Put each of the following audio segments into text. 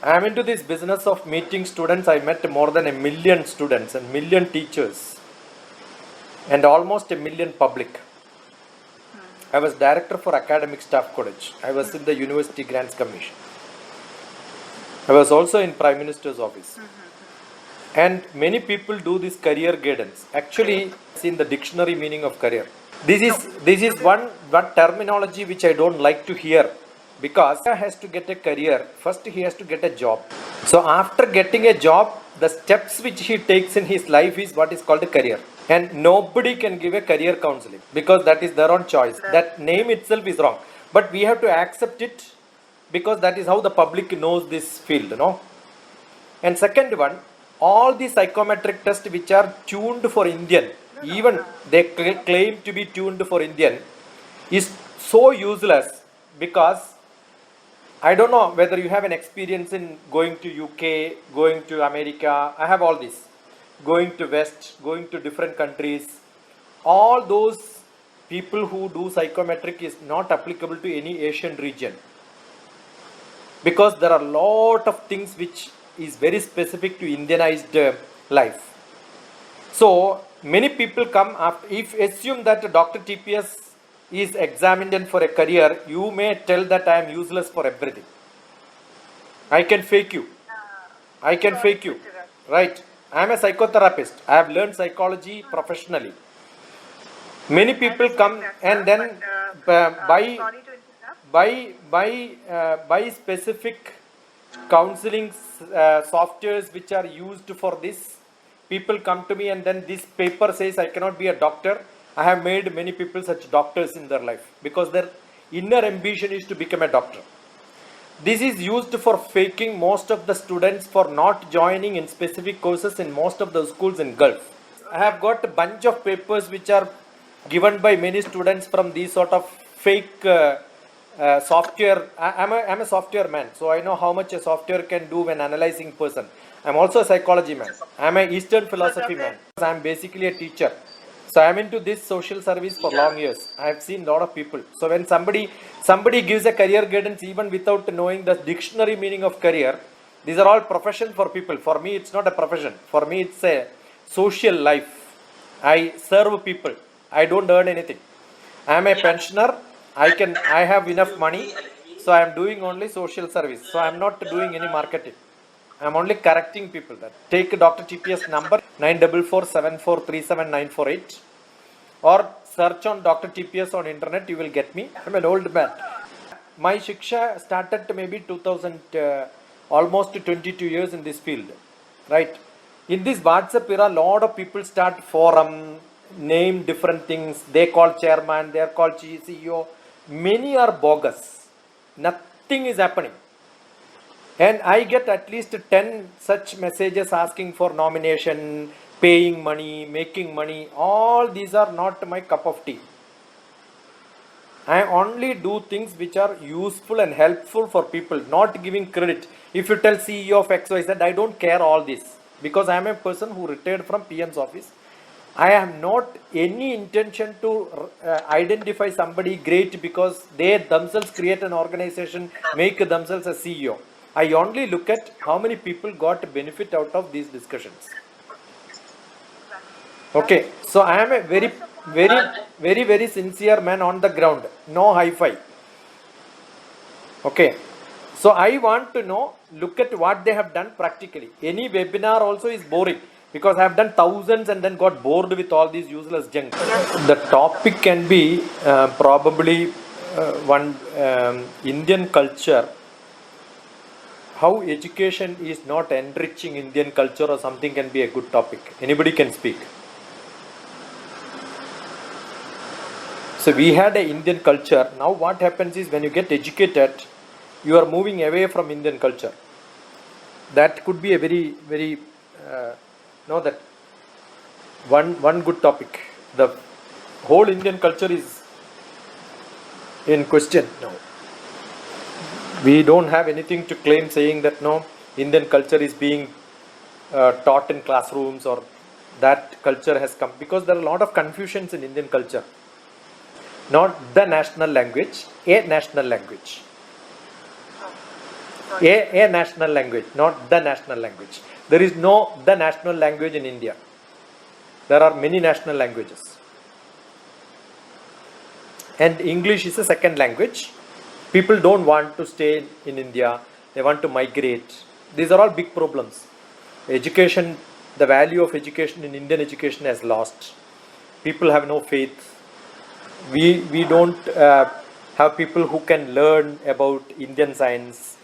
I am into this business of meeting students. I met more than 1 million students and 1 million teachers and almost 1 million public. I was director for academic staff college. I was in the University Grants Commission. I was also in Prime Minister's office. And many people do this career guidance. Actually, it's in the dictionary meaning of career. This is one terminology which I don't like to hear, because he has to get a career. First he has to get a job. So after getting a job, the steps which he takes in his life is what is called a career. And nobody can give a career counseling because that is their own choice. That name itself is wrong. But we have to accept it because that is how the public knows this field, no? And second one, all the psychometric tests which are tuned for Indian, even they claim to be tuned for Indian, is so useless because I don't know whether you have an experience in going to UK, going to America. I have all this. Going to West, going to different countries. All those people who do psychometric is not applicable to any Asian region. Because there are a lot of things which is very specific to Indianized life. So many people come after, if assume that DrTPS is examined for a career, you may tell that I am useless for everything. I can fake you. I can fake you. Right. I am a psychotherapist. I have learned psychology professionally. Many people come and then by specific counseling softwares which are used for this, people come to me and then this paper says I cannot be a doctor. I have made many people such doctors in their life because their inner ambition is to become a doctor. This is used for faking most of the students for not joining in specific courses in most of the schools in Gulf. I have got a bunch of papers which are given by many students from these sort of fake software. I'm a software man, so I know how much a software can do when analyzing person. I'm also a psychology man. I'm an Eastern philosophy man. I'm basically a teacher. So I'm into this social service for long years. I have seen a lot of people. So when somebody gives a career guidance even without knowing the dictionary meaning of career, these are all profession for people. For me, it's not a profession. For me, it's a social life. I serve people. I don't earn anything. I am a pensioner. I have enough money. So I am doing only social service. So I am not doing any marketing. I am only correcting people. That take DrTPS number 944743798 or search on DrTPS on internet. You will get me. I am an old man. My Shiksha started maybe 2000, almost 22 years in this field, right? In this WhatsApp era, a lot of people start forum, name different things. They call chairman, they are called CEO. Many are bogus. Nothing is happening. And I get at least 10 such messages asking for nomination, paying money, making money. All these are not my cup of tea. I only do things which are useful and helpful for people, not giving credit. If you tell CEO of XYZ, I don't care all this because I am a person who retired from PM's office. I have not any intention to identify somebody great because they themselves create an organization, make themselves a CEO. I only look at how many people got benefit out of these discussions. Okay, so I am a very sincere man on the ground. No hi-fi. Okay, so I want to know, look at what they have done practically. Any webinar also is boring because I have done thousands and then got bored with all these useless junk. The topic can be probably one Indian culture. How education is not enriching Indian culture or something can be a good topic. Anybody can speak. So we had an Indian culture. Now what happens is when you get educated, you are moving away from Indian culture. That could be a very that one good topic. The whole Indian culture is in question now. We don't have anything to claim saying that no, Indian culture is being taught in classrooms or that culture has come, because there are a lot of confusions in Indian culture. Not the national language, a national language. A national language, not the national language. There is no the national language in India. There are many national languages. And English is a second language. People don't want to stay in India. They want to migrate. These are all big problems. Education, the value of education in Indian education has lost. People have no faith. We don't have people who can learn about Indian science,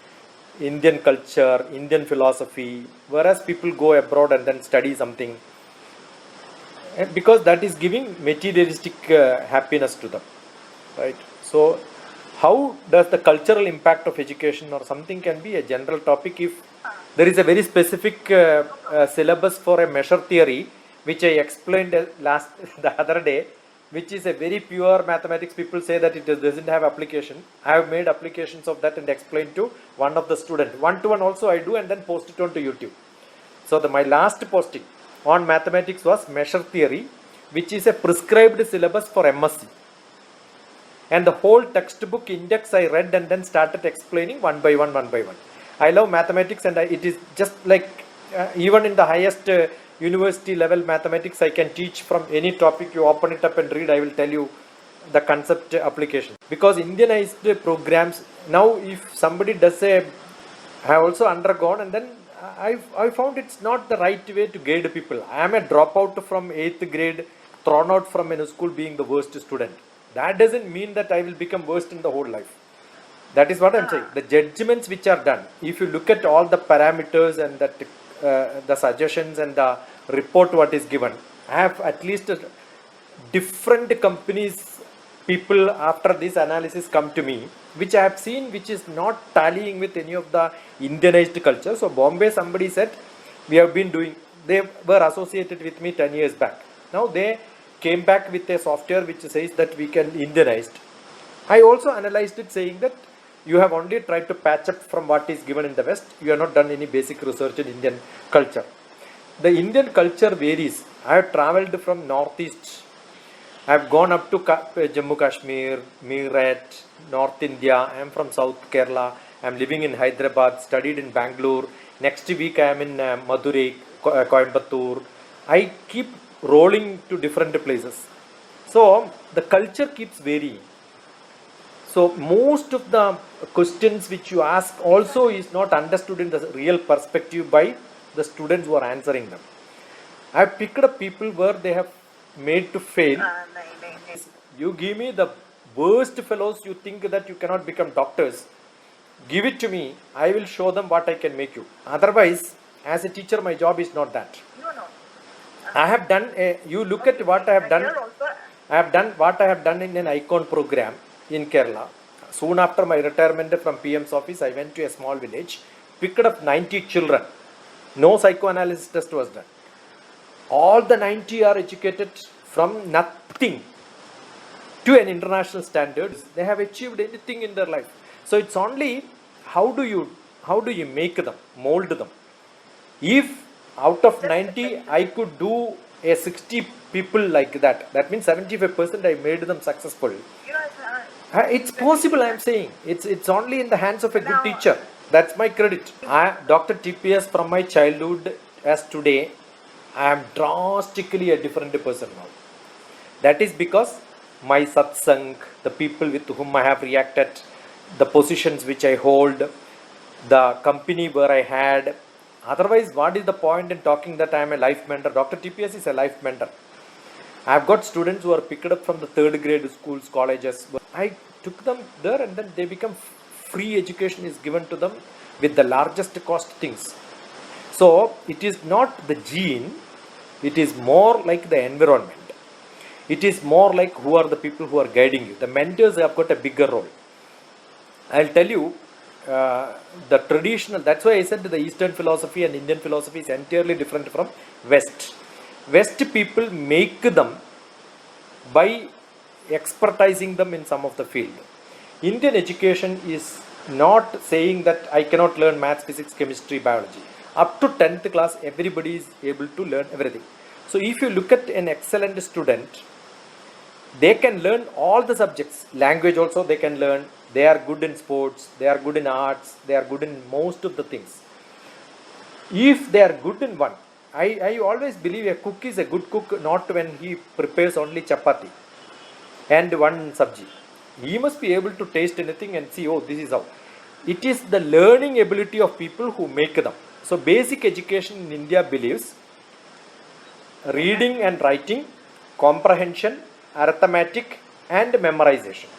Indian culture, Indian philosophy, whereas people go abroad and then study something, because that is giving materialistic happiness to them, right? So how does the cultural impact of education or something can be a general topic if there is a very specific syllabus for a measure theory, which I explained the other day, which is a very pure mathematics. People say that it doesn't have application. I have made applications of that and explained to one of the students. One-to-one also I do, and then post it onto YouTube. So my last posting on mathematics was measure theory, which is a prescribed syllabus for MSc. And the whole textbook index I read and then started explaining one by one. I love mathematics, and it is just like even in the highest university level mathematics, I can teach from any topic. You open it up and read, I will tell you the concept application. Because Indianized programs, now if somebody does I have also undergone, and then I found it's not the right way to guide people. I am a dropout from 8th grade, thrown out from a school being the worst student. That doesn't mean that I will become worst in the whole life. That is what I'm saying. The judgments which are done, if you look at all the parameters and that the suggestions and the report what is given, I have at least different companies, people after this analysis come to me, which I have seen which is not tallying with any of the Indianized culture. So Bombay, somebody said, we have been doing, they were associated with me 10 years back. Now they came back with a software which says that we can Indianized. I also analyzed it, saying that you have only tried to patch up from what is given in the West. You have not done any basic research in Indian culture. The Indian culture varies. I have travelled from Northeast. I have gone up to Jammu Kashmir, Meerut, North India. I am from South Kerala. I am living in Hyderabad, studied in Bangalore. Next week I am in Madurai, Coimbatore. I keep rolling to different places. So the culture keeps varying. So most of the questions which you ask also is not understood in the real perspective by the students who are answering them. I have picked up people where they have made to fail. You give me the worst fellows, you think that you cannot become doctors. Give it to me, I will show them what I can make you. Otherwise, as a teacher, my job is not that. I have done, you look at what I have done. I have done what I have done in an icon program in Kerala. Soon after my retirement from PM's office, I went to a small village, picked up 90 children. No psychoanalysis test was done. All the 90 are educated from nothing to an international standard. They have achieved anything in their life. So it's only how do you make them, mold them. If out of 90 I could do a 60 people like that, that means 75% I made them successful. It's possible, I am saying. It's only in the hands of a good teacher. That's my credit. DrTPS from my childhood as today, I am drastically a different person now. That is because my satsang, the people with whom I have reacted, the positions which I hold, the company where I had. Otherwise, what is the point in talking that I am a life mentor? DrTPS is a life mentor. I have got students who are picked up from the 3rd grade schools, colleges. I took them there, and then they become free education is given to them with the largest cost things. So it is not the gene, it is more like the environment. It is more like who are the people who are guiding you. The mentors have got a bigger role. I'll tell you, the traditional, that's why I said the Eastern philosophy and Indian philosophy is entirely different from West. West people make them by expertising them in some of the field. Indian education is not saying that I cannot learn maths, physics, chemistry, biology. Up to 10th class, everybody is able to learn everything. So if you look at an excellent student, they can learn all the subjects. Language also they can learn, they are good in sports, they are good in arts, they are good in most of the things. If they are good in one, I always believe a cook is a good cook not when he prepares only chapati and one sabji. He must be able to taste anything and see, oh, this is how. It is the learning ability of people who make them. So basic education in India believes reading and writing, comprehension, arithmetic, and memorization.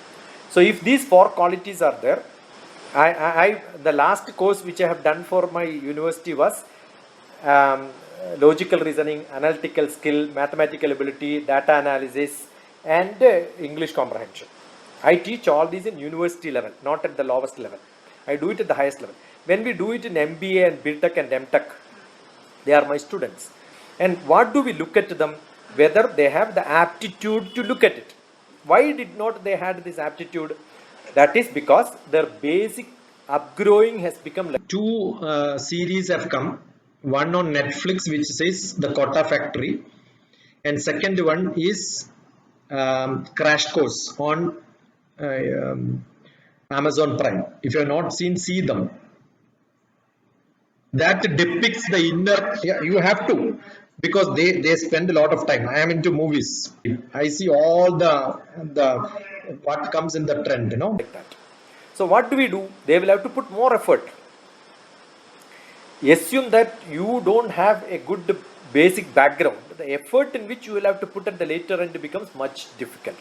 So if these four qualities are there, the last course which I have done for my university was logical reasoning, analytical skill, mathematical ability, data analysis, and English comprehension. I teach all these in university level, not at the lowest level. I do it at the highest level. When we do it in MBA and BTech and MTech, they are my students. And what do we look at them? Whether they have the aptitude to look at it. Why did not they had this aptitude? That is because their basic upgrowing has become like two series have come. One on Netflix which says The Kota Factory, and second one is Crash Course on Amazon Prime. If you have not seen, see them. That depicts the inner. Yeah, you have to, because they spend a lot of time. I am into movies. I see all the what comes in the trend, you know, like that. So what do? They will have to put more effort. Assume that you don't have a good basic background. The effort in which you will have to put at the later end becomes much difficult,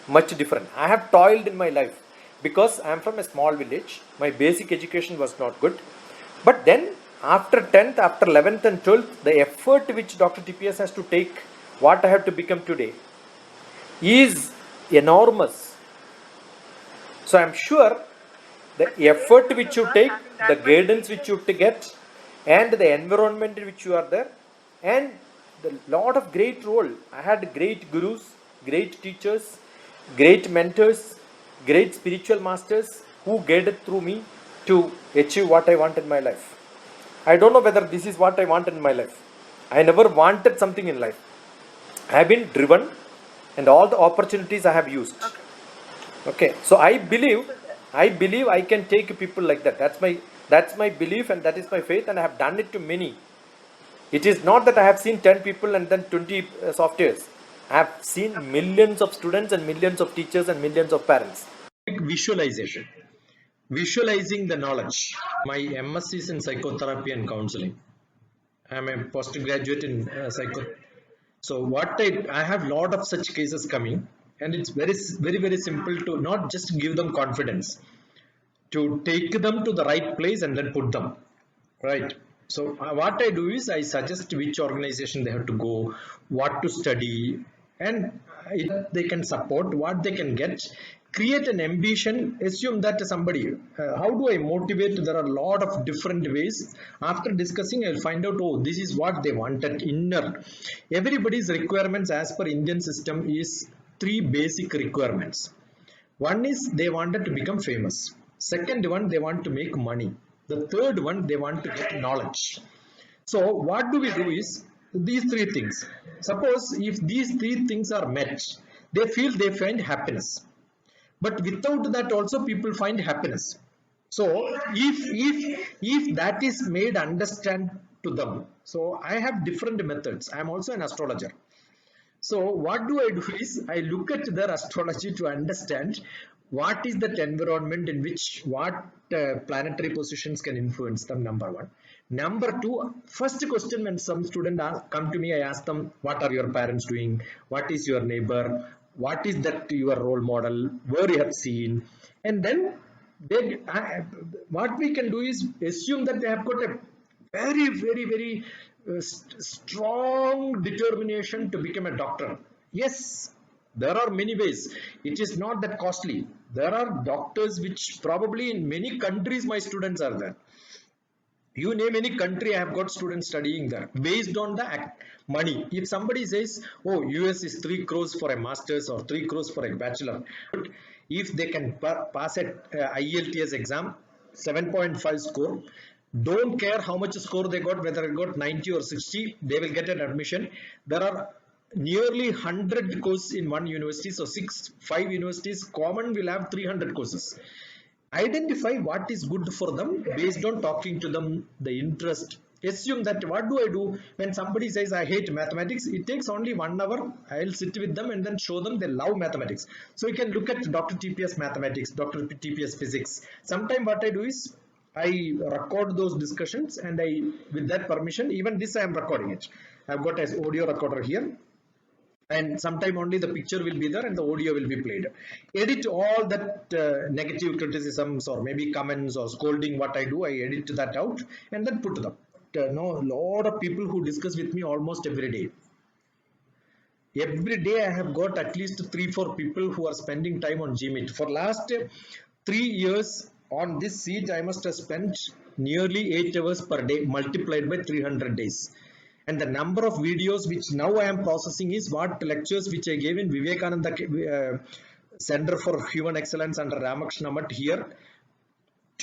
much different. I have toiled in my life because I am from a small village. My basic education was not good. But then after 10th, after 11th and 12th, the effort which DrTPS has to take, what I have to become today, is enormous. So I am sure the effort which you take, the guidance which you get, and the environment in which you are there, and the lot of great role. I had great gurus, great teachers, great mentors, great spiritual masters who guided through me to achieve what I want in my life. I don't know whether this is what I wanted in my life. I never wanted something in life. I have been driven, and all the opportunities I have used. Okay. So I believe I can take people like that. That's my belief, and that is my faith, and I have done it to many. It is not that I have seen 10 people and then 20 softwares. I have seen millions of students and millions of teachers and millions of parents. Visualization. Visualizing the knowledge. My MSc is in psychotherapy and counseling. I am a postgraduate in So what I have lot of such cases coming, and it's very simple to not just give them confidence, to take them to the right place and then put them right. So what I do is I suggest which organization they have to go, what to study, and they can support, what they can get. Create an ambition. Assume that somebody, how do I motivate? There are a lot of different ways. After discussing, I'll find out, oh, this is what they wanted. Inner. Everybody's requirements as per Indian system is 3 basic requirements. One is they wanted to become famous. Second one, they want to make money. The third one, they want to get knowledge. So what do we do is these 3 things. Suppose if these 3 things are met, they find happiness. But without that also people find happiness. So if that is made understand to them. So I have different methods. I am also an astrologer. So what do? Is I look at their astrology to understand what is that environment in which what planetary positions can influence them, number one. Number two, first question when some student come to me, I ask them, what are your parents doing? What is your neighbor? What is that your role model? Where you have seen? And then what we can do is assume that they have got a very strong determination to become a doctor. Yes, there are many ways. It is not that costly. There are doctors which probably in many countries my students are there. You name any country, I have got students studying there based on the money. If somebody says, oh, US is 3 crores for a master's or 3 crores for a bachelor, if they can pass a IELTS exam, 7.5 score, don't care how much score they got, whether they got 90 or 60, they will get an admission. There are nearly 100 courses in one university, so 5 universities common will have 300 courses. Identify what is good for them based on talking to them, the interest. Assume that what do I do when somebody says I hate mathematics, it takes only 1 hour. I'll sit with them and then show them they love mathematics. So you can look at DrTPS mathematics, DrTPS physics. Sometime what I do is I record those discussions, and I, with that permission, even this I am recording it. I've got an audio recorder here, and sometime only the picture will be there and the audio will be played. Edit all that negative criticisms or maybe comments or scolding what I do, I edit that out and then put them. No, lot of people who discuss with me almost every day. Every day I have got at least 3-4 people who are spending time on Gmeet. For last 3 years on this seat, I must have spent nearly 8 hours per day multiplied by 300 days. And the number of videos which now I am processing is what lectures which I gave in Vivekananda Center for Human Excellence under Ramakrishna Math here.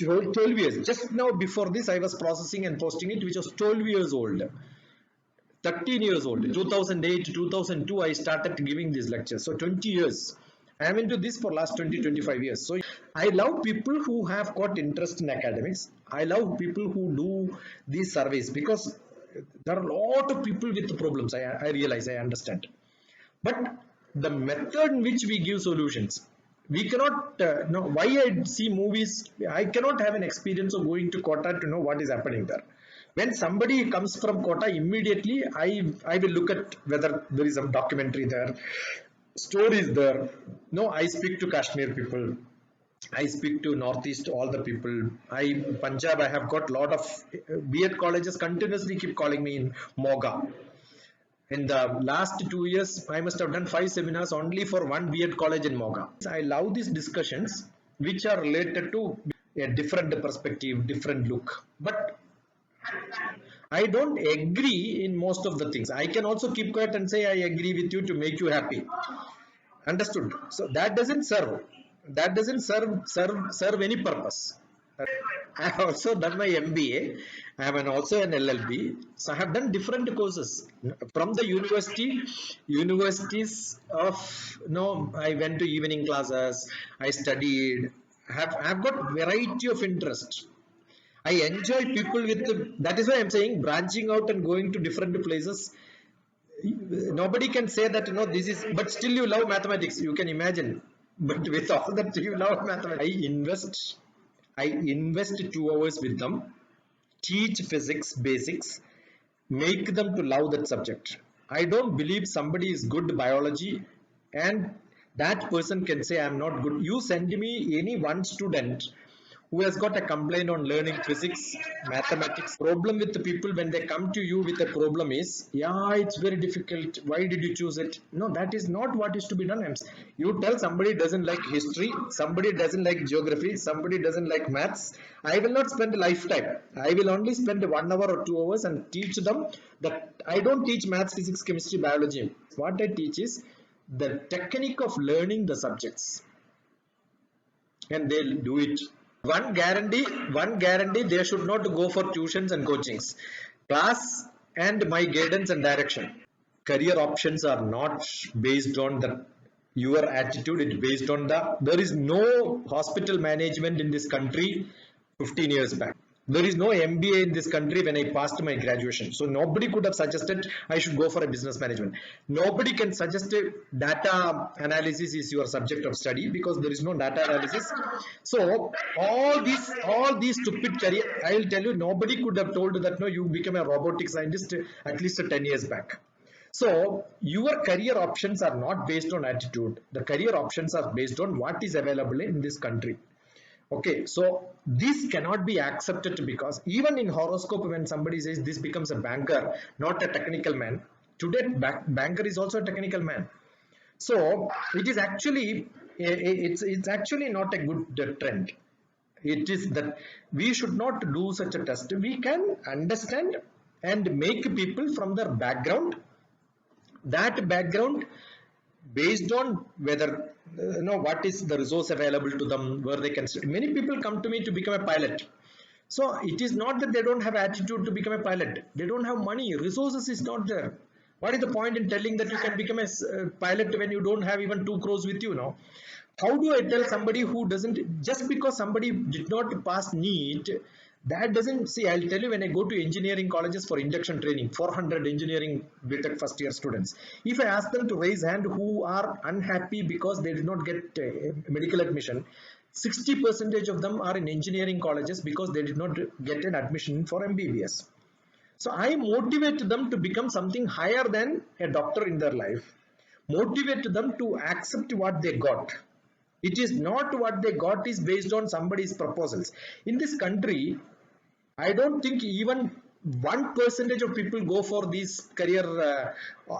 12 years. Just now before this I was processing and posting it, which was 12 years old. 13 years old. 2008, 2002 I started giving these lectures. So 20 years. I am into this for last 20-25 years. So I love people who have got interest in academics. I love people who do these surveys, because there are a lot of people with problems. I realize, I understand. But the method in which we give solutions, we cannot know why I see movies. I cannot have an experience of going to Kota to know what is happening there. When somebody comes from Kota, immediately I will look at whether there is some documentary there, stories there. No, I speak to Kashmir people, I speak to Northeast, all the people. Punjab, I have got lot of B.Ed colleges continuously keep calling me in Moga. In the last 2 years, I must have done 5 seminars only for one B.Ed college in Moga. I love these discussions which are related to a different perspective, different look. But I don't agree in most of the things. I can also keep quiet and say I agree with you to make you happy. Understood? So that doesn't serve. That doesn't serve any purpose. I have also done my MBA. I have also an LLB. So I have done different courses from the universities of, I went to evening classes. I studied. I've got variety of interest. I enjoy people with that is why I'm saying branching out and going to different places. Nobody can say that this is, but still you love mathematics. You can imagine. But with all that you love mathematics, I invest 2 hours with them, teach physics basics, make them to love that subject. I don't believe somebody is good biology and that person can say I'm not good. You send me any one student who has got a complaint on learning physics, mathematics. Problem with the people when they come to you with a problem is, it's very difficult. Why did you choose it? No, that is not what is to be done. You tell somebody doesn't like history, somebody doesn't like geography, somebody doesn't like maths. I will not spend a lifetime. I will only spend 1 hour or 2 hours and teach them that I don't teach maths, physics, chemistry, biology. What I teach is the technique of learning the subjects. And they'll do it. One guarantee, they should not go for tuitions and coachings. Class and my guidance and direction. Career options are not based on your attitude. It's based on there is no hospital management in this country 15 years back. There is no MBA in this country when I passed my graduation. So nobody could have suggested I should go for a business management. Nobody can suggest data analysis is your subject of study, because there is no data analysis. So all these stupid career, I will tell you, nobody could have told that you become a robotic scientist at least 10 years back. So your career options are not based on attitude. The career options are based on what is available in this country. Okay, so this cannot be accepted, because even in horoscope, when somebody says this becomes a banker, not a technical man. Today, banker is also a technical man. So it is actually, it's actually not a good trend. It is that we should not do such a test. We can understand and make people from their background, that background based on whether what is the resource available to them, where they can study. Many people come to me to become a pilot. So it is not that they don't have attitude to become a pilot. They don't have money. Resources is not there. What is the point in telling that you can become a pilot when you don't have even 2 crores with you now? How do I tell somebody who doesn't, just because somebody did not pass NEET, that doesn't, see, I'll tell you, when I go to engineering colleges for induction training, 400 engineering BTech first year students, if I ask them to raise hand who are unhappy because they did not get medical admission, 60% of them are in engineering colleges because they did not get an admission for MBBS. So I motivate them to become something higher than a doctor in their life, motivate them to accept what they got. It is not what they got is based on somebody's proposals. In this country, I don't think even 1% of people go for these career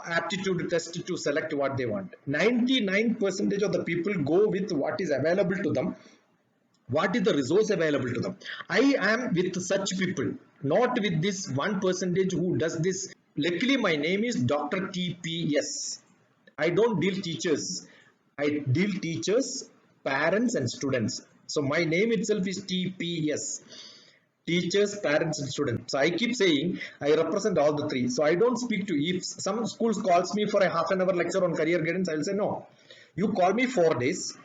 aptitude test to select what they want. 99% of the people go with what is available to them. What is the resource available to them? I am with such people, not with this 1% who does this. Luckily, my name is DrTPS. I don't deal teachers. I deal teachers, parents and students. So my name itself is TPS. Teachers, parents and students. So I keep saying I represent all the three. So I don't speak to, if some schools calls me for a half an hour lecture on career guidance, I will say no. You call me 4 days.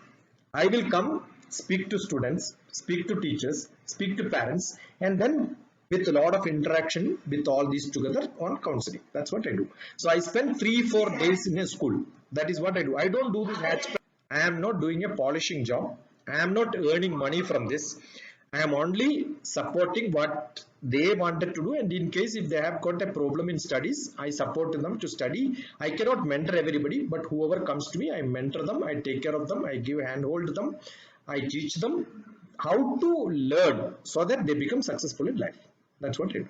I will come, speak to students, speak to teachers, speak to parents, and then with a lot of interaction with all these together on counseling. That's what I do. So I spend 3-4 days in a school. That is what I do. I don't do this hatch. I am not doing a polishing job. I am not earning money from this. I am only supporting what they wanted to do, and in case if they have got a problem in studies, I support them to study. I cannot mentor everybody, but whoever comes to me, I mentor them, I take care of them, I give handhold them, I teach them how to learn so that they become successful in life. That's what I do.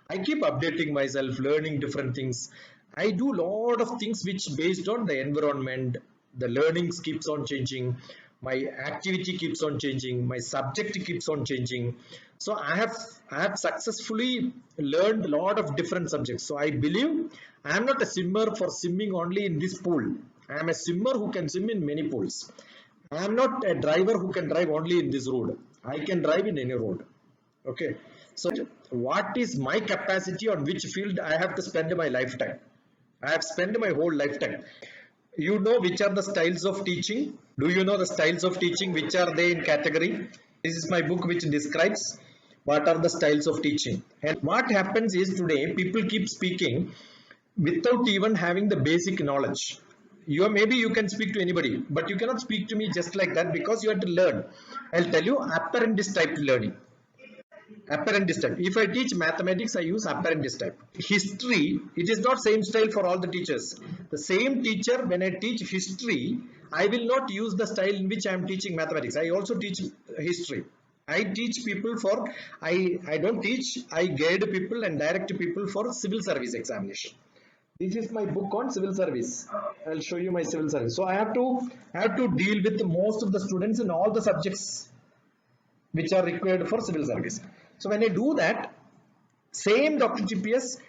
I keep updating myself, learning different things. I do a lot of things which based on the environment, the learnings keeps on changing, my activity keeps on changing, my subject keeps on changing. So I have successfully learned a lot of different subjects. So I believe I am not a swimmer for swimming only in this pool. I am a swimmer who can swim in many pools. I am not a driver who can drive only in this road. I can drive in any road. Okay. So what is my capacity, on which field I have to spend my lifetime? I have spent my whole lifetime. You know which are the styles of teaching? Do you know the styles of teaching? Which are they in category? This is my book which describes what are the styles of teaching. And what happens is today people keep speaking without even having the basic knowledge. Maybe you can speak to anybody, but you cannot speak to me just like that because you have to learn. I'll tell you apprentice type learning. Apprentice type. If I teach mathematics, I use apprentice type. History, it is not same style for all the teachers. The same teacher, when I teach history, I will not use the style in which I am teaching mathematics. I also teach history. I teach people for, I don't teach, I guide people and direct people for civil service examination. This is my book on civil service. I'll show you my civil service. So I have to deal with most of the students in all the subjects which are required for civil service. So when I do that, same DrTPS,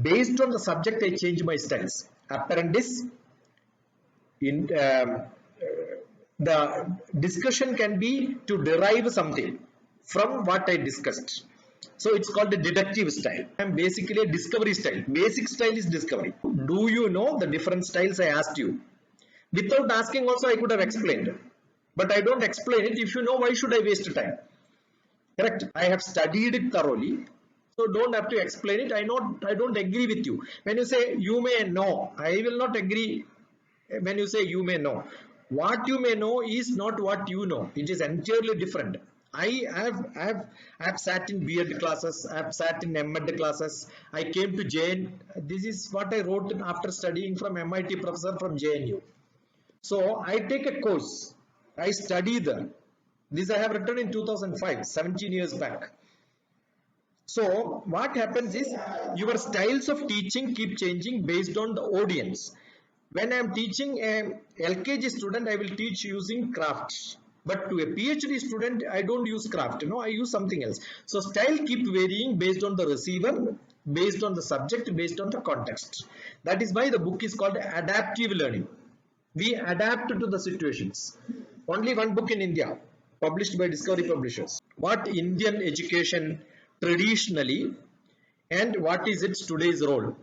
based on the subject, I change my styles. Apprentice, in the discussion can be to derive something from what I discussed. So it's called a deductive style. I'm basically a discovery style. Basic style is discovery. Do you know the different styles I asked you? Without asking also I could have explained. But I don't explain it. If you know, why should I waste time? Correct. I have studied it thoroughly. So don't have to explain it. I don't agree with you. When you say you may know, I will not agree when you say you may know. What you may know is not what you know. It is entirely different. I have sat in B.Ed classes, I have sat in M.Ed classes, I came to JN. This is what I wrote after studying from MIT professor from JNU. So I take a course, I study there. This I have written in 2005, 17 years back. So what happens is your styles of teaching keep changing based on the audience. When I am teaching a LKG student, I will teach using crafts. But to a PhD student, I don't use craft, I use something else. So style keep varying based on the receiver, based on the subject, based on the context. That is why the book is called Adaptive Learning. We adapt to the situations. Only one book in India, published by Discovery Publishers. What Indian education traditionally and what is its today's role.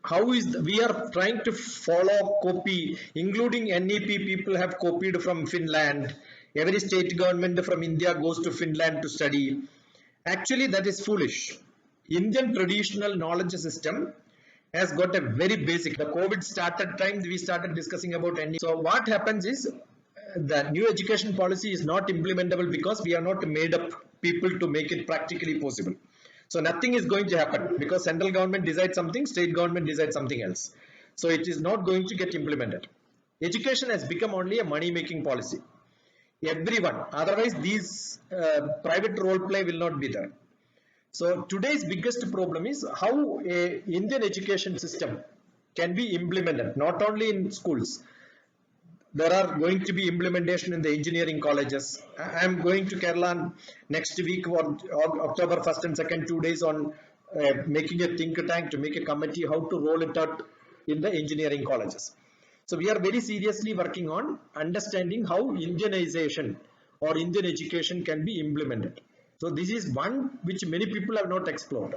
we are trying to follow copy, including NEP people have copied from Finland. Every state government from India goes to Finland to study. Actually, that is foolish. Indian traditional knowledge system has got a very basic. The COVID started time, we started discussing about NEP. So what happens is the new education policy is not implementable because we are not made up people to make it practically possible. So nothing is going to happen because central government decides something, state government decides something else. So it is not going to get implemented. Education has become only a money making policy. Everyone, otherwise these private role play will not be there. So today's biggest problem is how a Indian education system can be implemented, not only in schools. There are going to be implementation in the engineering colleges. I am going to Kerala next week or October 1st and 2nd, 2 days on making a think tank to make a committee how to roll it out in the engineering colleges. So we are very seriously working on understanding how Indianization or Indian education can be implemented. So this is one which many people have not explored.